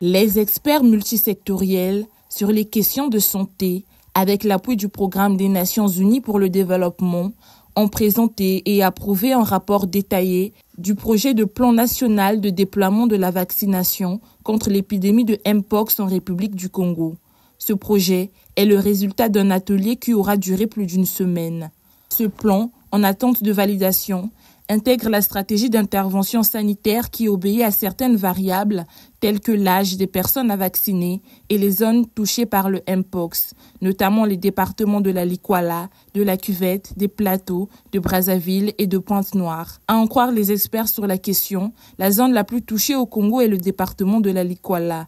Les experts multisectoriels sur les questions de santé, avec l'appui du Programme des Nations Unies pour le développement, ont présenté et approuvé un rapport détaillé du projet de plan national de déploiement de la vaccination contre l'épidémie de Mpox en République du Congo. Ce projet est le résultat d'un atelier qui aura duré plus d'une semaine. Ce plan, en attente de validation, intègre la stratégie d'intervention sanitaire qui obéit à certaines variables telles que l'âge des personnes à vacciner et les zones touchées par le Mpox, notamment les départements de la Likwala, de la Cuvette, des Plateaux, de Brazzaville et de Pointe-Noire. À en croire les experts sur la question, la zone la plus touchée au Congo est le département de la Likwala.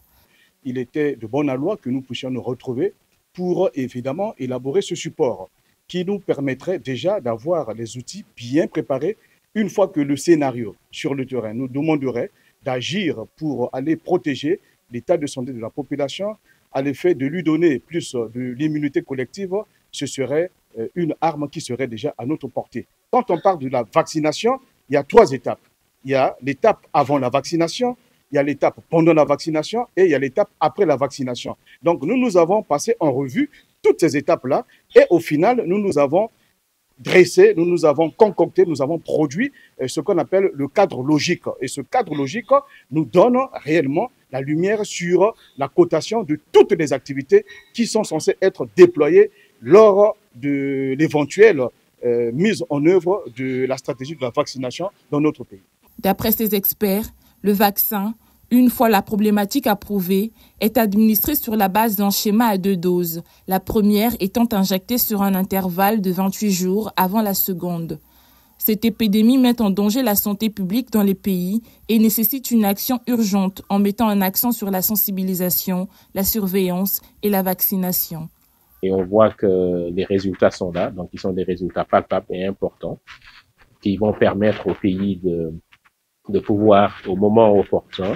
Il était de bon aloi que nous puissions nous retrouver pour évidemment élaborer ce support qui nous permettrait déjà d'avoir les outils bien préparés une fois que le scénario sur le terrain nous demanderait d'agir pour aller protéger l'état de santé de la population, à l'effet de lui donner plus de l'immunité collective, ce serait une arme qui serait déjà à notre portée. Quand on parle de la vaccination, il y a 3 étapes. Il y a l'étape avant la vaccination, il y a l'étape pendant la vaccination et il y a l'étape après la vaccination. Donc nous avons passé en revue toutes ces étapes-là et au final, nous avons dressé, nous avons concocté, nous avons produit ce qu'on appelle le cadre logique. Et ce cadre logique nous donne réellement la lumière sur la cotation de toutes les activités qui sont censées être déployées lors de l'éventuelle mise en œuvre de la stratégie de la vaccination dans notre pays. D'après ces experts, le vaccin, une fois la problématique approuvée, est administré sur la base d'un schéma à 2 doses, la première étant injectée sur un intervalle de 28 jours avant la seconde. Cette épidémie met en danger la santé publique dans les pays et nécessite une action urgente en mettant un accent sur la sensibilisation, la surveillance et la vaccination. Et on voit que les résultats sont là, donc ils sont des résultats palpables et importants qui vont permettre au pays de pouvoir, au moment opportun,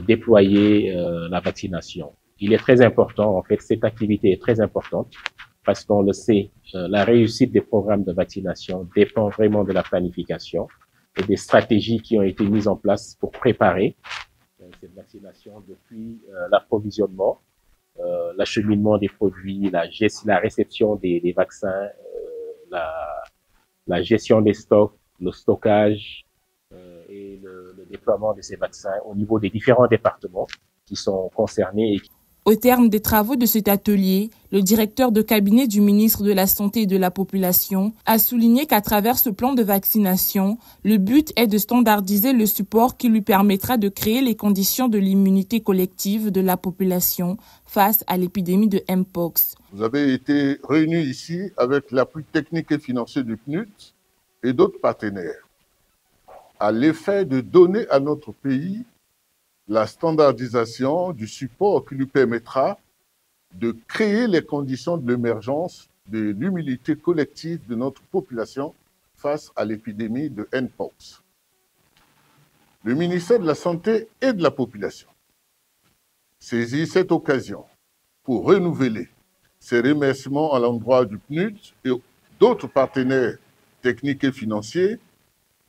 déployer la vaccination. Il est très important, en fait, cette activité est très importante parce qu'on le sait, la réussite des programmes de vaccination dépend vraiment de la planification et des stratégies qui ont été mises en place pour préparer cette vaccination depuis l'approvisionnement, l'acheminement des produits, la réception des vaccins, la gestion des stocks, le stockage, et le déploiement de ces vaccins au niveau des différents départements qui sont concernés. Au terme des travaux de cet atelier, le directeur de cabinet du ministre de la Santé et de la Population a souligné qu'à travers ce plan de vaccination, le but est de standardiser le support qui lui permettra de créer les conditions de l'immunité collective de la population face à l'épidémie de Mpox. Vous avez été réunis ici avec l'appui technique et financier du PNUD et d'autres partenaires, à l'effet de donner à notre pays la standardisation du support qui lui permettra de créer les conditions de l'émergence de l'immunité collective de notre population face à l'épidémie de Mpox. Le ministère de la Santé et de la Population saisit cette occasion pour renouveler ses remerciements à l'endroit du PNUD et d'autres partenaires techniques et financiers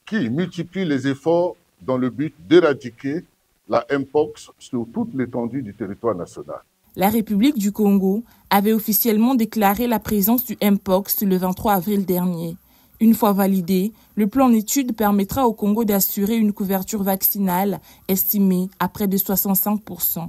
qui multiplie les efforts dans le but d'éradiquer la Mpox sur toute l'étendue du territoire national. La République du Congo avait officiellement déclaré la présence du Mpox le 23 avril dernier. Une fois validé, le plan d'étude permettra au Congo d'assurer une couverture vaccinale estimée à près de 65%.